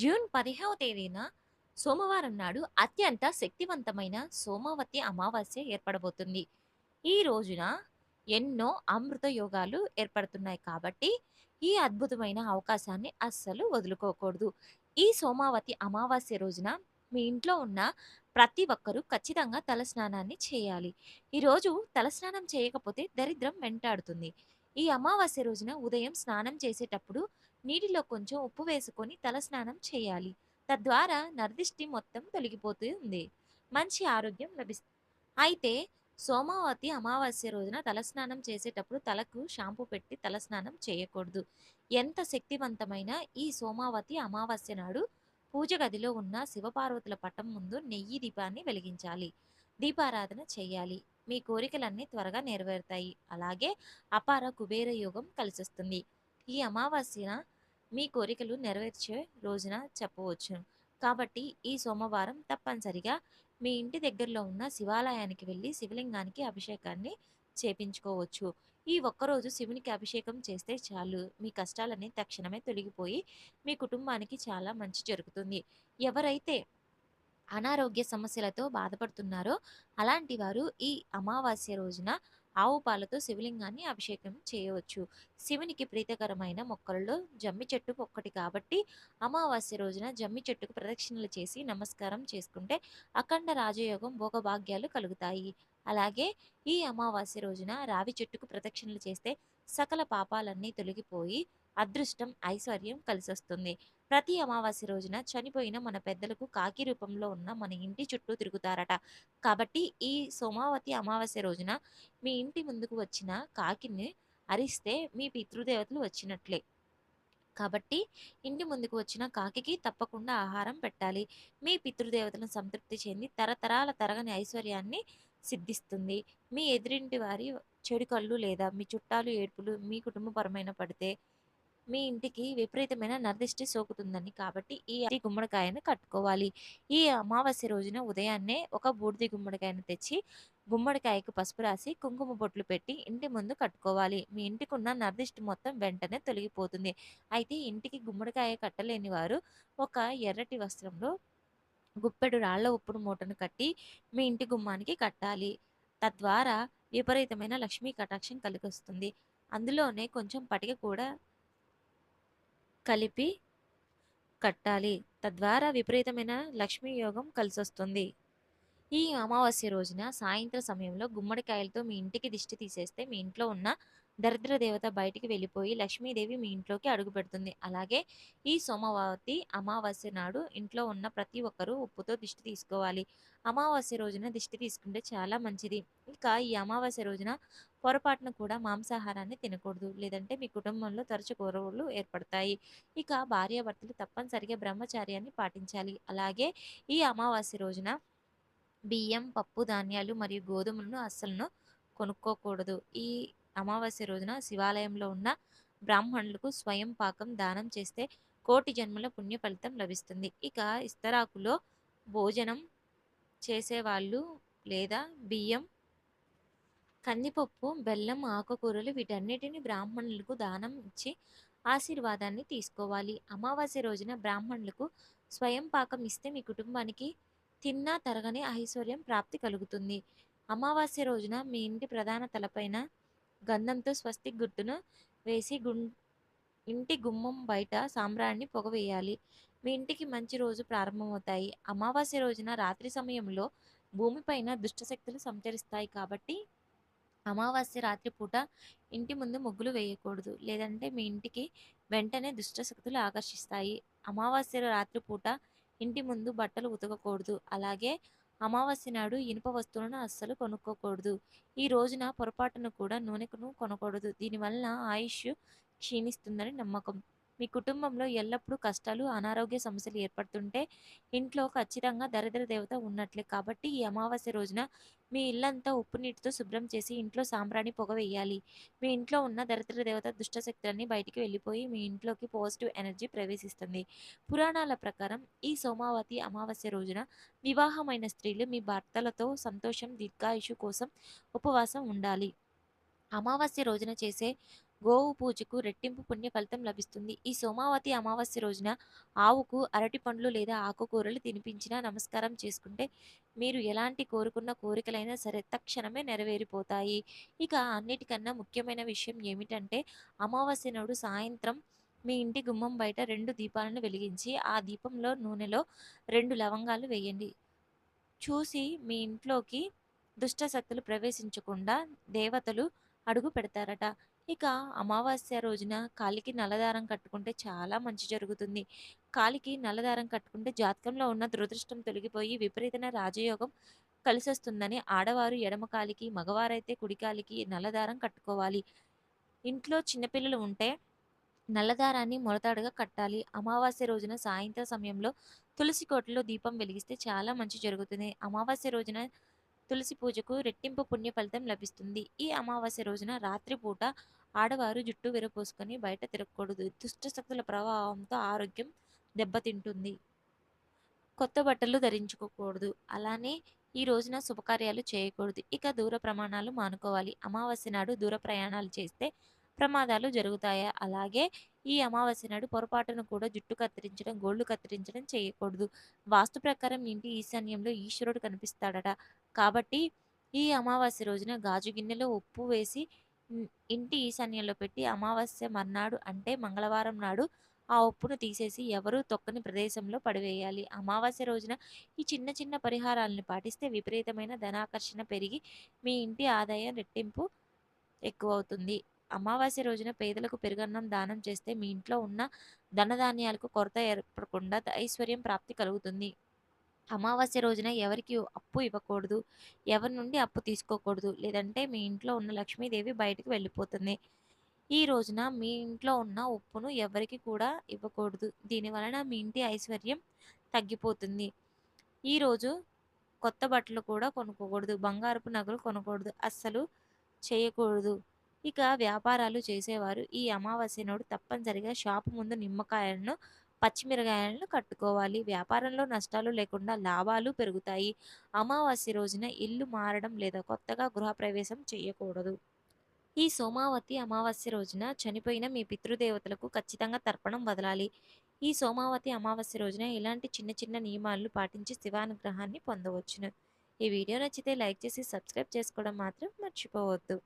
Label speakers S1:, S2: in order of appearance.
S1: June 15వ తేదీన సోమవారం నాడు అత్యంత శక్తివంతమైన సోమవతి అమావాస్య ఏర్పడబోతుంది. ఈ రోజున ఎన్నో అమృత యోగాలు ఏర్పడుతున్నాయి కాబట్టి, ఈ అద్భుతమైన అవకాశాన్ని అస్సలు వదులుకోకూడదు. ఈ సోమావతి అమావాస్య రోజున మీ ఇంట్లో ఉన్న ప్రతి ఒక్కరూ ఖచ్చితంగా తలస్నానాన్ని చేయాలి. ఈరోజు తలస్నానం చేయకపోతే దరిద్రం వెంటాడుతుంది. ఈ అమావాస్య రోజున ఉదయం స్నానం చేసేటప్పుడు నీటిలో కొంచెం ఉప్పు వేసుకొని తలస్నానం చేయాలి. తద్వారా నరదిష్టి మొత్తం తొలగిపోతుంది. మంచి ఆరోగ్యం లభిస్తుంది. అయితే సోమావతి అమావాస్య రోజున తలస్నానం చేసేటప్పుడు తలకు షాంపూ పెట్టి తలస్నానం చేయకూడదు. ఎంత శక్తివంతమైన ఈ సోమావతి అమావాస్య నాడు పూజ గదిలో ఉన్న శివపార్వతుల పటం ముందు నెయ్యి దీపాన్ని వెలిగించాలి. దీపారాధన చేయాలి. మీ కోరికలన్నీ త్వరగా నెరవేరుతాయి. అలాగే అపార కుబేర యోగం కలిసొస్తుంది. ఈ అమావాస్యన మీ కోరికలు నెరవేర్చే రోజున చెప్పవచ్చు. కాబట్టి ఈ సోమవారం తప్పనిసరిగా మీ ఇంటి దగ్గరలో ఉన్న శివాలయానికి వెళ్లి శివలింగానికి అభిషేకాన్ని చేపించుకోవచ్చు. ఈ ఒక్కరోజు శివునికి అభిషేకం చేస్తే చాలు. మీ కష్టాలన్నీ తక్షణమే తొలగిపోయి మీ కుటుంబానికి చాలా మంచి జరుగుతుంది. ఎవరైతే అనారోగ్య సమస్యలతో బాధపడుతున్నారో అలాంటి వారు ఈ అమావాస్య రోజున ఆవు పాలతో శివలింగాన్ని అభిషేకం చేయవచ్చు. శివునికి ప్రీతికరమైన మొక్కలలో జమ్మి చెట్టు ఒక్కటి కాబట్టి అమావాస్య రోజున జమ్మి చెట్టుకు ప్రదక్షిణలు చేసి నమస్కారం చేసుకుంటే అఖండ రాజయోగం భోగభాగ్యాలు కలుగుతాయి. అలాగే ఈ అమావాస్య రోజున రావి చెట్టుకు ప్రదక్షిణలు చేస్తే సకల పాపాలన్నీ తొలగిపోయి అదృష్టం ఐశ్వర్యం కలిసొస్తుంది. ప్రతి అమావాస్య రోజున చనిపోయిన మన పెద్దలకు కాకి రూపంలో ఉన్న మన ఇంటి చుట్టూ తిరుగుతారట. కాబట్టి ఈ సోమావతి అమావాస్య రోజున మీ ఇంటి ముందుకు వచ్చిన కాకిని అరిస్తే మీ పితృదేవతలు వచ్చినట్లే. కాబట్టి ఇంటి ముందుకు వచ్చిన కాకికి తప్పకుండా ఆహారం పెట్టాలి. మీ పితృదేవతలను సంతృప్తి చెంది తరతరాల తరగని ఐశ్వర్యాన్ని సిద్ధిస్తుంది. మీ ఎదురింటి వారి చెడు కళ్ళు లేదా మీ చుట్టాలు ఏడ్పులు మీ కుటుంబపరమైన పడితే మీ ఇంటికి విపరీతమైన నరదిష్టి సోకుతుందని. కాబట్టి ఈ గుమ్మడికాయను కట్టుకోవాలి. ఈ అమావాస్య రోజున ఉదయాన్నే ఒక బూడిద గుమ్మడికాయను తెచ్చి గుమ్మడికాయకు పసుపు రాసి కుంకుమ బొట్లు పెట్టి ఇంటి ముందు కట్టుకోవాలి. మీ ఇంటికున్న నరదిష్టి మొత్తం వెంటనే తొలగిపోతుంది. అయితే ఇంటికి గుమ్మడికాయ కట్టలేని వారు ఒక ఎర్రటి వస్త్రంలో గుప్పెడు రాళ్ల ఉప్పుడు మూటను కట్టి మీ ఇంటి గుమ్మానికి కట్టాలి. తద్వారా విపరీతమైన లక్ష్మీ కటాక్షం కలిగొస్తుంది. అందులోనే కొంచెం పటిక కూడా కలిపి కట్టాలి. తద్వారా విపరీతమైన లక్ష్మీ యోగం కలిసొస్తుంది. ఈ అమావాస్య రోజున సాయంత్రం సమయంలో గుమ్మడికాయలతో మీ ఇంటికి దిష్టి తీసేస్తే మీ ఇంట్లో ఉన్న దరిద్ర దేవత బయటికి వెళ్ళిపోయి లక్ష్మీదేవి మీ ఇంట్లోకి అడుగుపెడుతుంది. అలాగే ఈ సోమవతి అమావాస్య నాడు ఇంట్లో ఉన్న ప్రతి ఒక్కరూ ఉప్పుతో దిష్టి తీసుకోవాలి. అమావాస్య రోజున దిష్టి తీసుకుంటే చాలా మంచిది. ఇక ఈ అమావాస్య రోజున పొరపాటున కూడా మాంసాహారాన్ని తినకూడదు. లేదంటే మీ కుటుంబంలో తరచు గొడవలు ఏర్పడతాయి. ఇక భార్యాభర్తలు తప్పనిసరిగా బ్రహ్మచార్యాన్ని పాటించాలి. అలాగే ఈ అమావాస్య రోజున బియ్యం, పప్పు, ధాన్యాలు మరియు గోధుమలను అస్సలను కొనుక్కోకూడదు. ఈ అమావాస్య రోజున శివాలయంలో ఉన్న బ్రాహ్మణులకు స్వయం పాకం దానం చేస్తే కోటి జన్మల పుణ్య ఫలితం లభిస్తుంది. ఇక ఇస్తరాకులో భోజనం చేసేవాళ్ళు లేదా బియ్యం, కందిపప్పు, బెల్లం, ఆకుకూరలు వీటన్నిటిని బ్రాహ్మణులకు దానం ఇచ్చి ఆశీర్వాదాన్ని తీసుకోవాలి. అమావాస్య రోజున బ్రాహ్మణులకు స్వయం పాకం ఇస్తే మీ కుటుంబానికి తిన్నా తరగని ఐశ్వర్యం ప్రాప్తి కలుగుతుంది. అమావాస్య రోజున మీ ఇంటి ప్రధాన తలపైన గంధంతో స్వస్తిక్ గుర్తును వేసి ఇంటి గుమ్మం బయట సాంబ్రాణి పొగ వేయాలి. మీ ఇంటికి మంచి రోజు ప్రారంభమవుతాయి. అమావాస్య రోజున రాత్రి సమయంలో భూమిపైన దుష్టశక్తులు సంచరిస్తాయి కాబట్టి అమావాస్య రాత్రి పూట ఇంటి ముందు ముగ్గులు వేయకూడదు. లేదంటే మీ ఇంటికి వెంటనే దుష్టశక్తులు ఆకర్షిస్తాయి. అమావాస్య రాత్రి పూట ఇంటి ముందు బట్టలు ఉతకకూడదు. అలాగే అమావాస్య నాడు ఇనుప వస్తువులను అస్సలు కొనుక్కోకూడదు. ఈ రోజున పొరపాటున కూడా నూనెను కొనకూడదు. దీనివలన ఆయుష్ క్షీణిస్తుందని నమ్మకం. మీ కుటుంబంలో ఎల్లప్పుడూ కష్టాలు, అనారోగ్య సమస్యలు ఏర్పడుతుంటే ఇంట్లో ఖచ్చితంగా దరిద్ర దేవత ఉన్నట్లే. కాబట్టి ఈ అమావాస్య రోజున మీ ఇల్లంతా ఉప్పు నీటితో శుభ్రం చేసి ఇంట్లో సాంబ్రాణి పొగ వేయాలి. మీ ఇంట్లో ఉన్న దరిద్ర దేవత దుష్టశక్తులన్నీ బయటికి వెళ్ళిపోయి మీ ఇంట్లోకి పాజిటివ్ ఎనర్జీ ప్రవేశిస్తుంది. పురాణాల ప్రకారం ఈ సోమావతి అమావాస్య రోజున వివాహమైన స్త్రీలు మీ భర్తలతో సంతోషం, దీర్ఘాయుషు కోసం ఉపవాసం ఉండాలి. అమావాస్య రోజున చేసే గోవు పూజకు రెట్టింపు పుణ్య ఫలితం లభిస్తుంది. ఈ సోమావతి అమావాస్య రోజున ఆవుకు అరటిపండ్లు లేదా ఆకుకూరలు తినిపించినా, నమస్కారం చేసుకుంటే మీరు ఎలాంటి కోరుకున్న కోరికలైనా సరే తక్షణమే నెరవేరిపోతాయి. ఇక అన్నిటికన్నా ముఖ్యమైన విషయం ఏమిటంటే అమావాస్య నాడు సాయంత్రం మీ ఇంటి గుమ్మం బయట 2 దీపాలను వెలిగించి, ఆ దీపంలో నూనెలో 2 లవంగాలు వేయండి. చూసి మీ ఇంట్లోకి దుష్ట శక్తులు ప్రవేశించకుండా దేవతలు అడుగు పెడతారట. ఇక అమావాస్య రోజున కాలికి నల్లదారం కట్టుకుంటే చాలా మంచి జరుగుతుంది. కాలికి నల్లదారం కట్టుకుంటే జాతకంలో ఉన్న దురదృష్టం తొలగిపోయి విపరీతమైన రాజయోగం కలిసొస్తుందని ఆడవారు ఎడమ కాలికి, మగవారైతే కుడి కాలికి నల్లదారం కట్టుకోవాలి. ఇంట్లో చిన్నపిల్లలు ఉంటే నల్లదారాన్ని మొలతాడుగా కట్టాలి. అమావాస్య రోజున సాయంత్రం సమయంలో తులసి కోటలో దీపం వెలిగిస్తే చాలా మంచి జరుగుతుంది. అమావాస్య రోజున తులసి పూజకు రెట్టింపు పుణ్య ఫలితం లభిస్తుంది. ఈ అమావాస్య రోజున రాత్రి పూట ఆడవారు జుట్టు విరపోసుకొని బయట తిరగకూడదు. దుష్ట శక్తుల ప్రభావంతో ఆరోగ్యం దెబ్బతింటుంది. కొత్త బట్టలు ధరించుకోకూడదు. అలానే ఈ రోజున శుభకార్యాలు చేయకూడదు. ఇక దూర ప్రమాణాలు మానుకోవాలి. అమావాస్య నాడు దూర ప్రయాణాలు చేస్తే ప్రమాదాలు జరుగుతాయి. అలాగే ఈ అమావాస్య నాడు పొరపాటున కూడా జుట్టు కత్తిరించడం, గోళ్లు కత్తిరించడం చేయకూడదు. వాస్తు ప్రకారం ఇంటి ఈశాన్యంలో ఈశ్వరుడు కనిపిస్తాడట. కాబట్టి ఈ అమావాస్య రోజున గాజు గిన్నెలో ఉప్పు వేసి ఇంటి ఈశాన్యంలో పెట్టి అమావాస్య మర్నాడు అంటే మంగళవారం నాడు ఆ ఉప్పును తీసేసి ఎవరూ తొక్కని ప్రదేశంలో పడివేయాలి. అమావాస్య రోజున ఈ చిన్న చిన్న పరిహారాలను పాటిస్తే విపరీతమైన ధనాకర్షణ పెరిగి మీ ఇంటి ఆదాయం రెట్టింపు ఎక్కువవుతుంది. అమావాస్య రోజున పేదలకు పెరుగన్నం దానం చేస్తే మీ ఇంట్లో ఉన్న ధనధాన్యాలకు కొరత ఏర్పడకుండా ఐశ్వర్యం ప్రాప్తి కలుగుతుంది. అమావాస్య రోజున ఎవరికీ అప్పు ఇవ్వకూడదు. ఎవరి నుండి అప్పు తీసుకోకూడదు. లేదంటే మీ ఇంట్లో ఉన్న లక్ష్మీదేవి బయటికి వెళ్ళిపోతుంది. ఈ రోజున మీ ఇంట్లో ఉన్న ఉప్పును ఎవరికీ కూడా ఇవ్వకూడదు. దీనివలన మీ ఇంటి ఐశ్వర్యం తగ్గిపోతుంది. ఈరోజు కొత్త బట్టలు కూడా కొనుక్కోకూడదు. బంగారపు నగలు కొనకూడదు. అస్సలు చేయకూడదు. ఇక వ్యాపారాలు చేసేవారు ఈ అమావాస్య నాడు తప్పనిసరిగా షాపు ముందు నిమ్మకాయలను, పచ్చిమిరకాయలను కట్టుకోవాలి. వ్యాపారంలో నష్టాలు లేకుండా లాభాలు పెరుగుతాయి. అమావాస్య రోజున ఇల్లు మారడం లేదా కొత్తగా గృహప్రవేశం చేయకూడదు. ఈ సోమావతి అమావాస్య రోజున చనిపోయిన మీ పితృదేవతలకు ఖచ్చితంగా తర్పణం వదలాలి. ఈ సోమావతి అమావాస్య రోజున ఇలాంటి చిన్న చిన్న నియమాలను పాటించి శివానుగ్రహాన్ని పొందవచ్చును. ఈ వీడియో నచ్చితే లైక్ చేసి సబ్స్క్రైబ్ చేసుకోవడం మాత్రం మర్చిపోవద్దు.